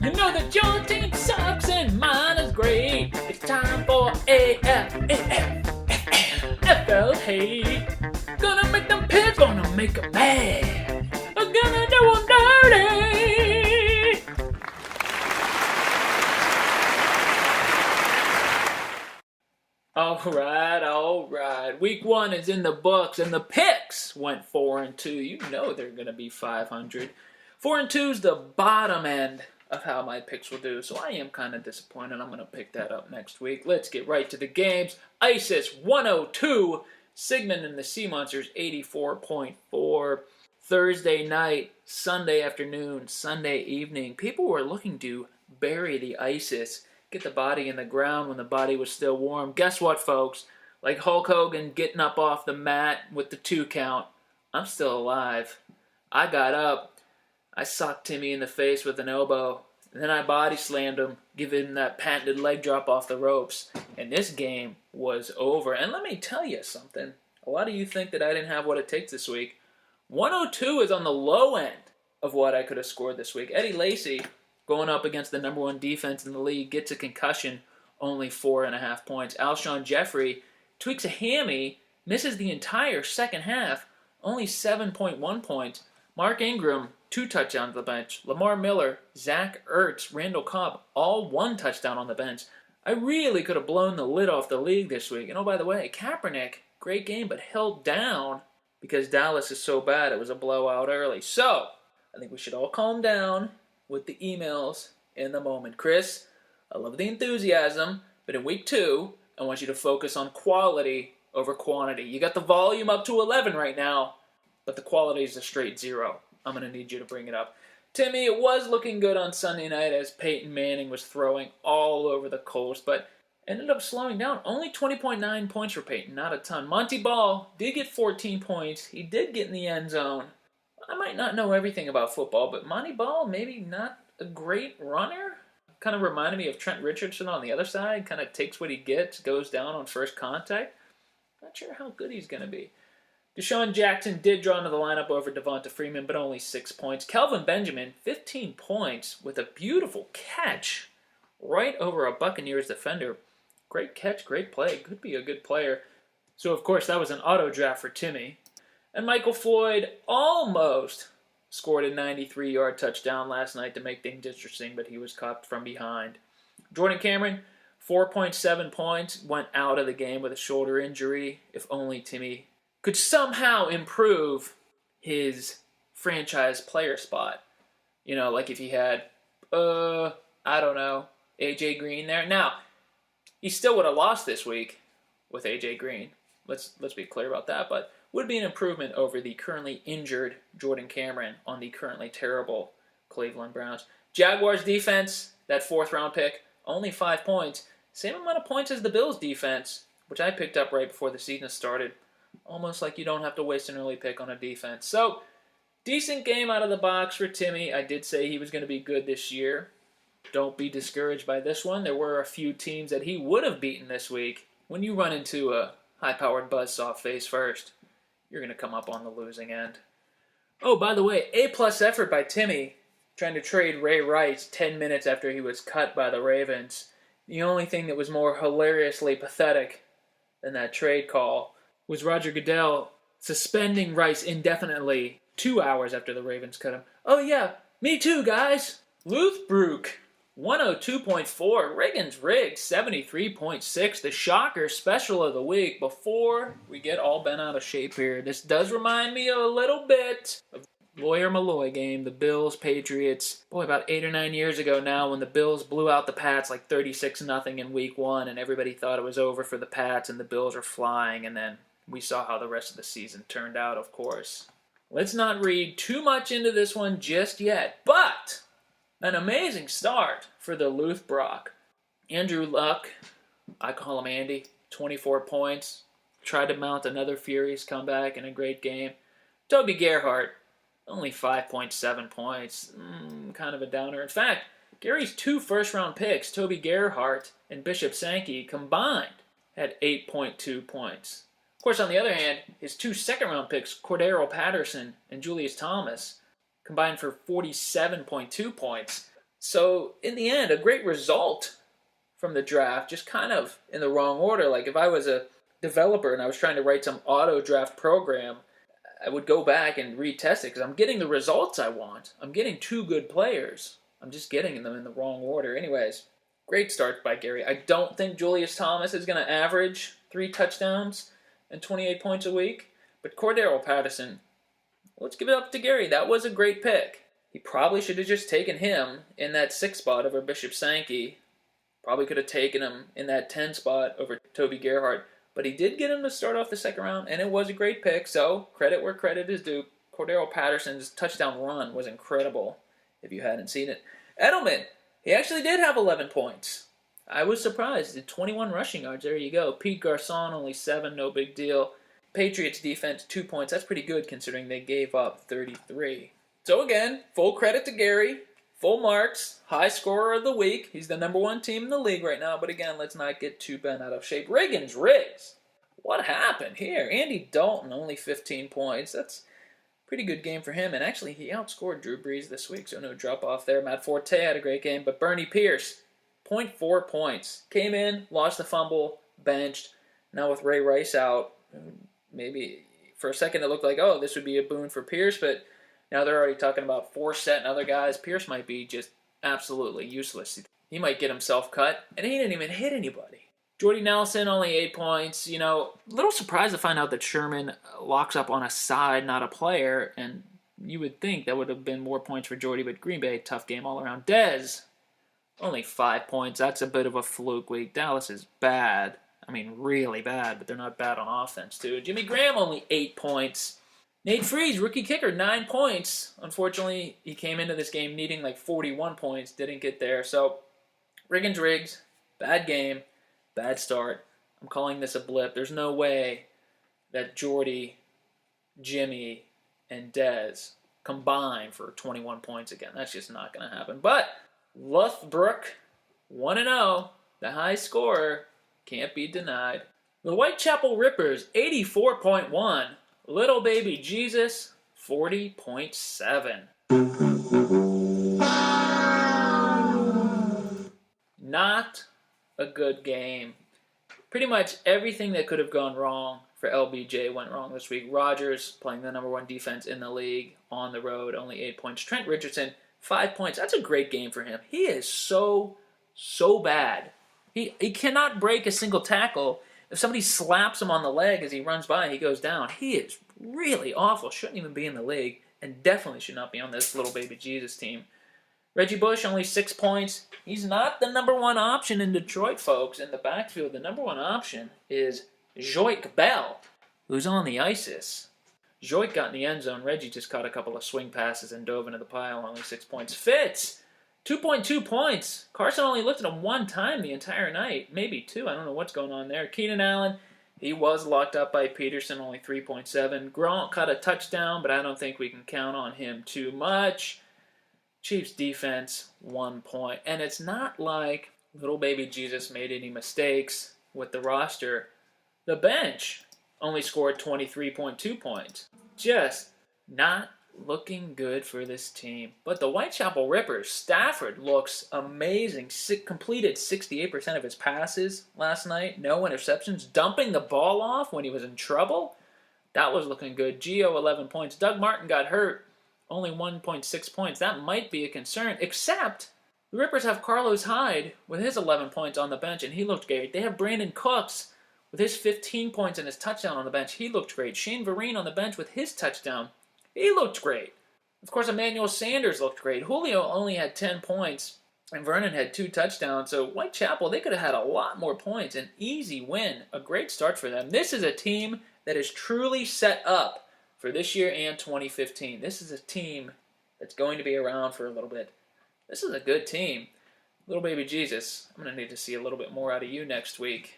You know that your team sucks and mine is great. It's time for AFFL hate. Gonna make them pits, gonna make them mad. I'm gonna do them dirty. All right. Week 1 is in the books, and the picks went 4-2. You know they're gonna be 500. 4-2 is the bottom end of how my picks will do, so I am kind of disappointed. I'm going to pick that up next week. Let's get right to the games. ISIS 102, Sigmund and the Sea Monsters 84.4. Thursday night, Sunday afternoon, Sunday evening, people were looking to bury the ISIS, get the body in the ground when the body was still warm. Guess what, folks? Like Hulk Hogan getting up off the mat with the 2 count, I'm still alive. I got up. I socked Timmy in the face with an elbow, and then I body slammed him, giving him that patented leg drop off the ropes, and this game was over. And let me tell you something. A lot of you think that I didn't have what it takes this week. 102 is on the low end of what I could have scored this week. Eddie Lacy, going up against the number 1 defense in the league, gets a concussion, only 4.5 points. Alshon Jeffrey tweaks a hammy, misses the entire second half, only 7.1 points. Mark Ingram, 2 touchdowns on the bench. Lamar Miller, Zach Ertz, Randall Cobb, all 1 touchdown on the bench. I really could have blown the lid off the league this week. And oh, by the way, Kaepernick, great game, but held down because Dallas is so bad it was a blowout early. So, I think we should all calm down with the emails in the moment. Chris, I love the enthusiasm, but in week 2, I want you to focus on quality over quantity. You got the volume up to 11 right now, but the quality is a straight 0. I'm going to need you to bring it up. Timmy, it was looking good on Sunday night as Peyton Manning was throwing all over the coast, but ended up slowing down. Only 20.9 points for Peyton, not a ton. Monty Ball did get 14 points. He did get in the end zone. I might not know everything about football, but Monty Ball, maybe not a great runner. Kind of reminded me of Trent Richardson on the other side. Kind of takes what he gets, goes down on first contact. Not sure how good he's going to be. Deshaun Jackson did draw into the lineup over Devonta Freeman, but only 6 points. Kelvin Benjamin, 15 points with a beautiful catch right over a Buccaneers defender. Great catch, great play. Could be a good player. So, of course, that was an auto draft for Timmy. And Michael Floyd almost scored a 93-yard touchdown last night to make things interesting, but he was caught from behind. Jordan Cameron, 4.7 points, went out of the game with a shoulder injury. If only Timmy could somehow improve his franchise player spot. You know, like if he had, I don't know, A.J. Green there. Now, he still would have lost this week with A.J. Green. Let's be clear about that, but would be an improvement over the currently injured Jordan Cameron on the currently terrible Cleveland Browns. Jaguars defense, that 4th-round pick, only 5 points. Same amount of points as the Bills defense, which I picked up right before the season started. Almost like you don't have to waste an early pick on a defense. So, decent game out of the box for Timmy. I did say he was going to be good this year. Don't be discouraged by this one. There were a few teams that he would have beaten this week. When you run into a high-powered buzzsaw face first, you're going to come up on the losing end. Oh, by the way, A-plus effort by Timmy trying to trade Ray Rice 10 minutes after he was cut by the Ravens. The only thing that was more hilariously pathetic than that trade call was Roger Goodell suspending Rice indefinitely 2 hours after the Ravens cut him. Oh yeah, me too, guys. Luthbrook, 102.4. Riggins Riggs, 73.6. The shocker special of the week. Before we get all bent out of shape here, this does remind me a little bit of Lawyer Malloy game, the Bills-Patriots. Boy, about 8 or 9 years ago now when the Bills blew out the Pats like 36-0 in week 1 and everybody thought it was over for the Pats and the Bills were flying, and then we saw how the rest of the season turned out, of course. Let's not read too much into this one just yet, but an amazing start for the Luthbrock. Andrew Luck, I call him Andy, 24 points. Tried to mount another furious comeback in a great game. Toby Gerhart, only 5.7 points. Kind of a downer. In fact, Gary's 2 first-round picks, Toby Gerhart and Bishop Sankey, combined had 8.2 points. Of course, on the other hand, his 2 second-round picks, Cordero Patterson and Julius Thomas, combined for 47.2 points. So in the end, a great result from the draft, just kind of in the wrong order. Like if I was a developer and I was trying to write some auto draft program, I would go back and retest it because I'm getting the results I want. I'm getting two good players. I'm just getting them in the wrong order. Anyways, great start by Gary. I don't think Julius Thomas is going to average 3 touchdowns and 28 points a week, but Cordero Patterson, let's give it up to Gary. That was a great pick. He probably should have just taken him in that 6 spot over Bishop Sankey. Probably could have taken him in that 10 spot over Toby Gerhardt. But he did get him to start off the second round, and it was a great pick. So credit where credit is due. Cordero Patterson's touchdown run was incredible if you hadn't seen it. Edelman, he actually did have 11 points. I was surprised. He did 21 rushing yards. There you go. Pete Garçon, only 7, no big deal. Patriots defense, 2 points. That's pretty good considering they gave up 33. So again, full credit to Gary. Full marks. High scorer of the week. He's the number 1 team in the league right now. But again, let's not get too bent out of shape. Riggs. What happened here? Andy Dalton, only 15 points. That's a pretty good game for him. And actually, he outscored Drew Brees this week, so no drop off there. Matt Forte had a great game. But Bernie Pierce, 0.4 points. Came in, lost the fumble, benched. Now with Ray Rice out, maybe for a second it looked like, oh, this would be a boon for Pierce, but now they're already talking about Forsett and other guys. Pierce might be just absolutely useless. He might get himself cut, and he didn't even hit anybody. Jordy Nelson, only 8 points. You know, a little surprised to find out that Sherman locks up on a side, not a player, and you would think that would have been more points for Jordy, but Green Bay, tough game all around. Dez, only 5 points. That's a bit of a fluke week. Dallas is bad. I mean, really bad, but they're not bad on offense, too. Jimmy Graham, only 8 points. Nate Freese, rookie kicker, 9 points. Unfortunately, he came into this game needing like 41 points, didn't get there. So, Riggs, bad game, bad start. I'm calling this a blip. There's no way that Jordy, Jimmy, and Dez combine for 21 points again. That's just not going to happen. But Luthbrook, 1-0, the high scorer, can't be denied. The Whitechapel Rippers, 84.1. Little Baby Jesus, 40.7. Not a good game. Pretty much everything that could have gone wrong for LBJ went wrong this week. Rodgers, playing the number 1 defense in the league, on the road, only 8 points. Trent Richardson, 5 points. That's a great game for him. He is so bad. He cannot break a single tackle. If somebody slaps him on the leg as he runs by and he goes down, he is really awful. Shouldn't even be in the league, and definitely should not be on this Little Baby Jesus team. Reggie Bush, only 6 points. He's not the number 1 option in Detroit, folks. In the backfield, the number 1 option is Joik Bell, who's on the ISIS. Joik got in the end zone. Reggie just caught a couple of swing passes and dove into the pile, only 6 points. Fitz, 2.2 points. Carson only looked at him 1 time the entire night. Maybe 2. I don't know what's going on there. Keenan Allen, he was locked up by Peterson, only 3.7. Gronk caught a touchdown, but I don't think we can count on him too much. Chiefs defense, 1 point. And it's not like Little Baby Jesus made any mistakes with the roster. The bench only scored 23.2 points. Just not looking good for this team. But the Whitechapel Rippers, Stafford looks amazing. Completed 68% of his passes last night. No interceptions. Dumping the ball off when he was in trouble. That was looking good. Gio, 11 points. Doug Martin got hurt. Only 1.6 points. That might be a concern. Except the Rippers have Carlos Hyde with his 11 points on the bench, and he looked great. They have Brandon Cooks with his 15 points and his touchdown on the bench. He looked great. Shane Vereen on the bench with his touchdown. He looked great. Of course, Emmanuel Sanders looked great. Julio only had 10 points, and Vernon had 2 touchdowns. So Whitechapel, they could have had a lot more points. An easy win. A great start for them. This is a team that is truly set up for this year and 2015. This is a team that's going to be around for a little bit. This is a good team. Little Baby Jesus, I'm going to need to see a little bit more out of you next week.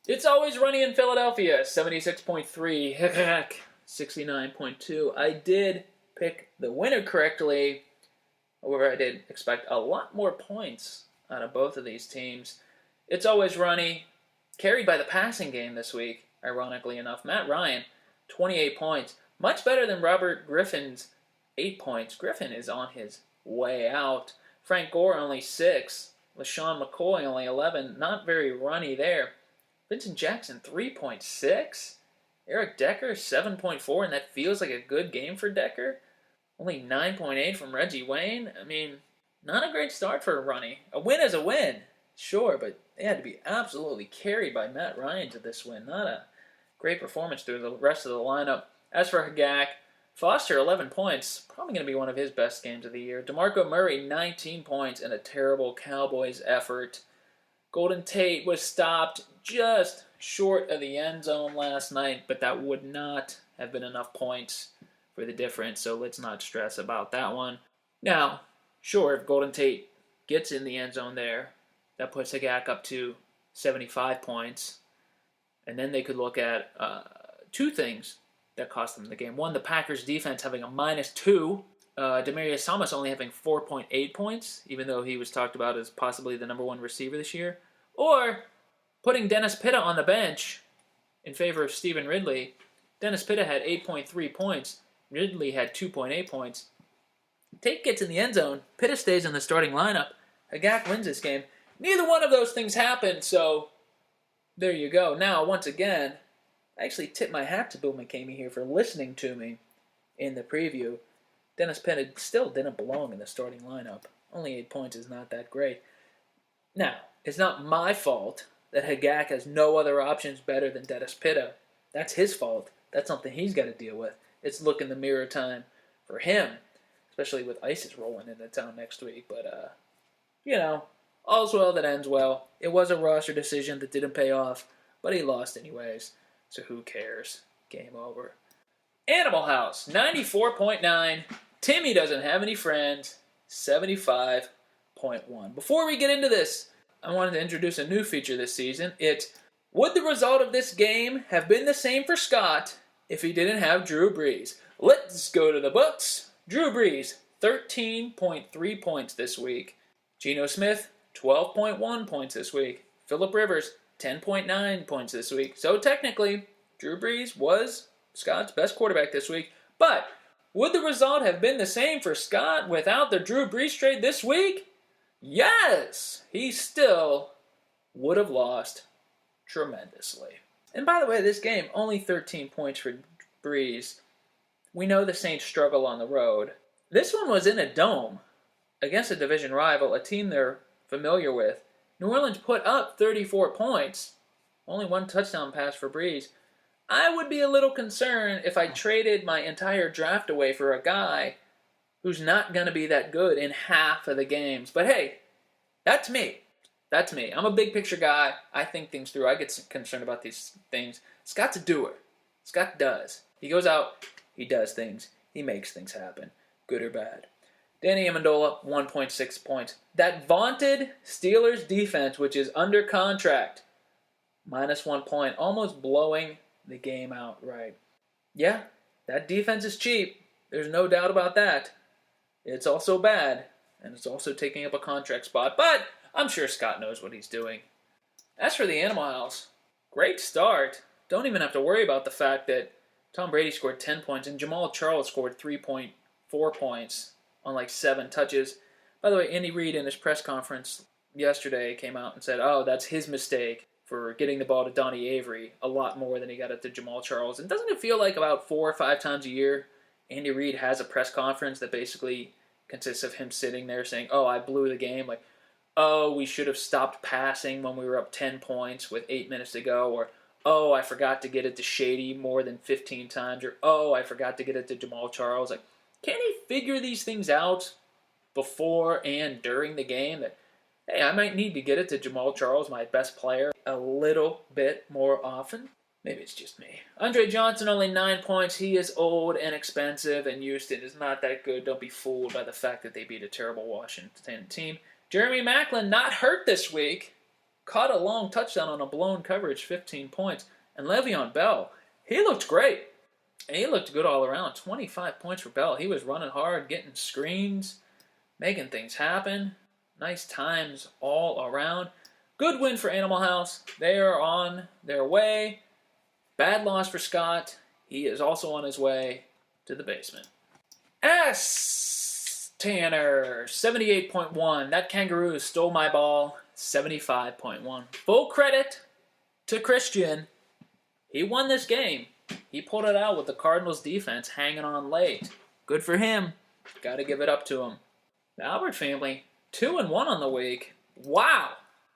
It's always running in Philadelphia, 76.3. Heck. 69.2. I did pick the winner correctly. However, I did expect a lot more points out of both of these teams. It's always runny. Carried by the passing game this week, ironically enough. Matt Ryan, 28 points. Much better than Robert Griffin's 8 points. Griffin is on his way out. Frank Gore only 6. LaShawn McCoy only 11. Not very runny there. Vincent Jackson 3.6. Eric Decker 7.4, and that feels like a good game for Decker. Only 9.8 from Reggie Wayne. I mean, not a great start for Runny. A win is a win, sure, but they had to be absolutely carried by Matt Ryan to this win. Not a great performance through the rest of the lineup. As for Hagak, Foster 11 points, probably going to be one of his best games of the year. DeMarco Murray 19 points in a terrible Cowboys effort. Golden Tate was stopped just short of the end zone last night, but that would not have been enough points for the difference, so let's not stress about that one. Now, sure, if Golden Tate gets in the end zone there, that puts Hagak up to 75 points, and then they could look at two things that cost them the game. One, the Packers defense having a -2. Demaryius Thomas only having 4.8 points, even though he was talked about as possibly the number one receiver this year. Or putting Dennis Pitta on the bench in favor of Stephen Ridley. Dennis Pitta had 8.3 points. Ridley had 2.8 points. Tate gets in the end zone. Pitta stays in the starting lineup. Hagak wins this game. Neither one of those things happened, so there you go. Now, once again, I actually tip my hat to Bill McCamey here for listening to me in the preview. Dennis Pitta still didn't belong in the starting lineup. Only 8 points is not that great. Now, it's not my fault that Hagak has no other options better than Dennis Pitta. That's his fault. That's something he's got to deal with. It's look in the mirror time for him, especially with ISIS rolling into town next week. But, all's well that ends well. It was a roster decision that didn't pay off, but he lost anyways, so who cares? Game over. Animal House, 94.9. Timmy doesn't have any friends, 75.1. Before we get into this, I wanted to introduce a new feature this season. It's, would the result of this game have been the same for Scott if he didn't have Drew Brees? Let's go to the books. Drew Brees, 13.3 points this week. Geno Smith, 12.1 points this week. Phillip Rivers, 10.9 points this week. So technically, Drew Brees was Scott's best quarterback this week. But would the result have been the same for Scott without the Drew Brees trade this week? Yes! He still would have lost tremendously. And by the way, this game, only 13 points for Brees. We know the Saints struggle on the road. This one was in a dome against a division rival, a team they're familiar with. New Orleans put up 34 points. Only one touchdown pass for Brees. I would be a little concerned if I traded my entire draft away for a guy who's not going to be that good in half of the games. But hey, that's me. That's me. I'm a big picture guy. I think things through. I get concerned about these things. Scott's a doer. Scott does. He goes out, he does things, he makes things happen, good or bad. Danny Amendola, 1.6 points. That vaunted Steelers defense, which is under contract, -1 point, almost blowing the game outright. Yeah, that defense is cheap. There's no doubt about that. It's also bad, and it's also taking up a contract spot, but I'm sure Scott knows what he's doing. As for the Animal House, great start. Don't even have to worry about the fact that Tom Brady scored 10 points and Jamal Charles scored 3.4 points on like 7 touches. By the way, Andy Reid in his press conference yesterday came out and said, that's his mistake for getting the ball to Donnie Avery a lot more than he got it to Jamal Charles. And doesn't it feel like about 4 or 5 times a year Andy Reid has a press conference that basically consists of him sitting there saying, I blew the game, like, we should have stopped passing when we were up 10 points with 8 minutes to go, or, I forgot to get it to Shady more than 15 times, or, I forgot to get it to Jamal Charles. Like, can't he figure these things out before and during the game that, hey, I might need to get it to Jamal Charles, my best player, a little bit more often? Maybe it's just me. Andre Johnson, only 9 points. He is old and expensive, and Houston is not that good. Don't be fooled by the fact that they beat a terrible Washington team. Jeremy Maclin, not hurt this week. Caught a long touchdown on a blown coverage, 15 points. And Le'Veon Bell, he looked great. And he looked good all around. 25 points for Bell. He was running hard, getting screens, making things happen. Nice times all around. Good win for Animal House. They are on their way. Bad loss for Scott. He is also on his way to the basement. As Tanner, 78.1. That kangaroo stole my ball, 75.1. Full credit to Christian. He won this game. He pulled it out with the Cardinals defense hanging on late. Good for him. Got to give it up to him. The Albert family, 2-1 on the week. Wow.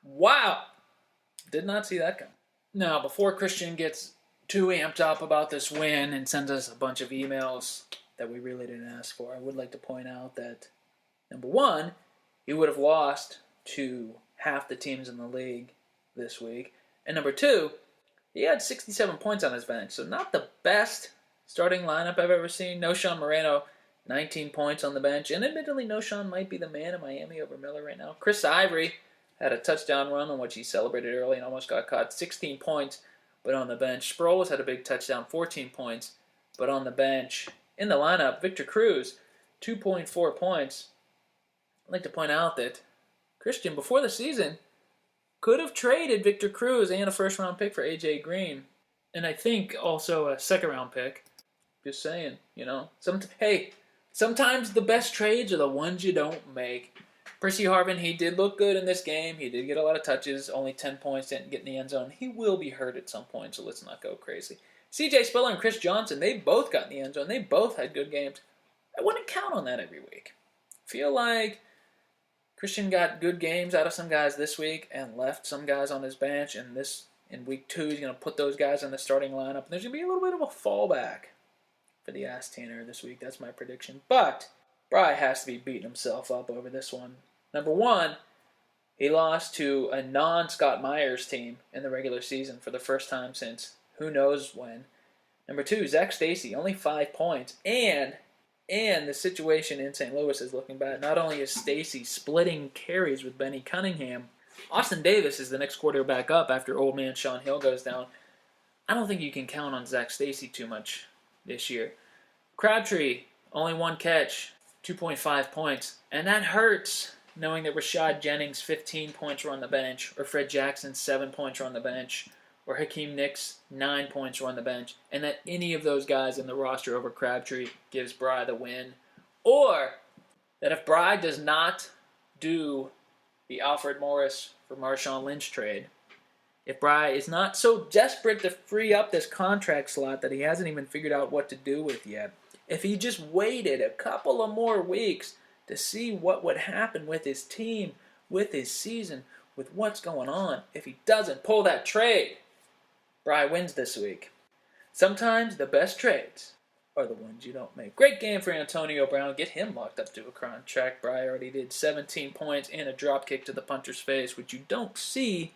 Wow. Did not see that coming. Now, before Christian gets too amped up about this win and sends us a bunch of emails that we really didn't ask for, I would like to point out that, number one, he would have lost to half the teams in the league this week. And number two, he had 67 points on his bench, so not the best starting lineup I've ever seen. Noshawn Moreno, 19 points on the bench, and admittedly, Noshawn might be the man in Miami over Miller right now. Chris Ivory had a touchdown run on which he celebrated early and almost got caught, 16 points, but on the bench. Sproles had a big touchdown, 14 points, but on the bench. In the lineup, Victor Cruz, 2.4 points. I'd like to point out that Christian, before the season, could have traded Victor Cruz and a first-round pick for A.J. Green. And I think also a second-round pick. Just saying, you know. Sometimes the best trades are the ones you don't make. Percy Harvin, he did look good in this game. He did get a lot of touches, only 10 points, didn't get in the end zone. He will be hurt at some point, so let's not go crazy. C.J. Spiller and Chris Johnson, they both got in the end zone. They both had good games. I wouldn't count on that every week. I feel like Christian got good games out of some guys this week and left some guys on his bench, and in week 2 he's going to put those guys in the starting lineup. And there's going to be a little bit of a fallback for the Ass Tanner this week. That's my prediction. But Bry has to be beating himself up over this one. Number one, he lost to a non-Scott Myers team in the regular season for the first time since who knows when. Number two, Zach Stacy, only 5 points. And the situation in St. Louis is looking bad. Not only is Stacy splitting carries with Benny Cunningham, Austin Davis is the next quarterback up after old man Sean Hill goes down. I don't think you can count on Zach Stacy too much this year. Crabtree, only 1 catch, 2.5 points. And that hurts, knowing that Rashad Jennings, 15 points were on the bench, or Fred Jackson, 7 points were on the bench, or Hakeem Nicks, 9 points were on the bench, and that any of those guys in the roster over Crabtree gives Bry the win. Or that if Bry does not do the Alfred Morris for Marshawn Lynch trade, if Bry is not so desperate to free up this contract slot that he hasn't even figured out what to do with yet, if he just waited a couple of more weeks to see what would happen with his team, with his season, with what's going on, if he doesn't pull that trade, Bry wins this week. Sometimes the best trades are the ones you don't make. Great game for Antonio Brown. Get him locked up to a contract. Bry already did 17 points and a drop kick to the punter's face, which you don't see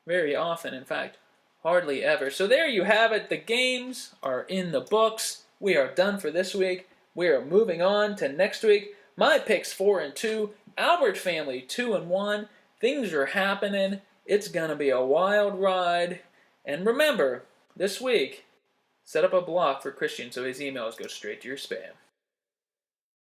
very often. In fact, hardly ever. So there you have it. The games are in the books. We are done for this week. We are moving on to next week. My picks 4-2. Albert family 2-1. Things are happening. It's going to be a wild ride. And remember, this week, set up a block for Christian so his emails go straight to your spam.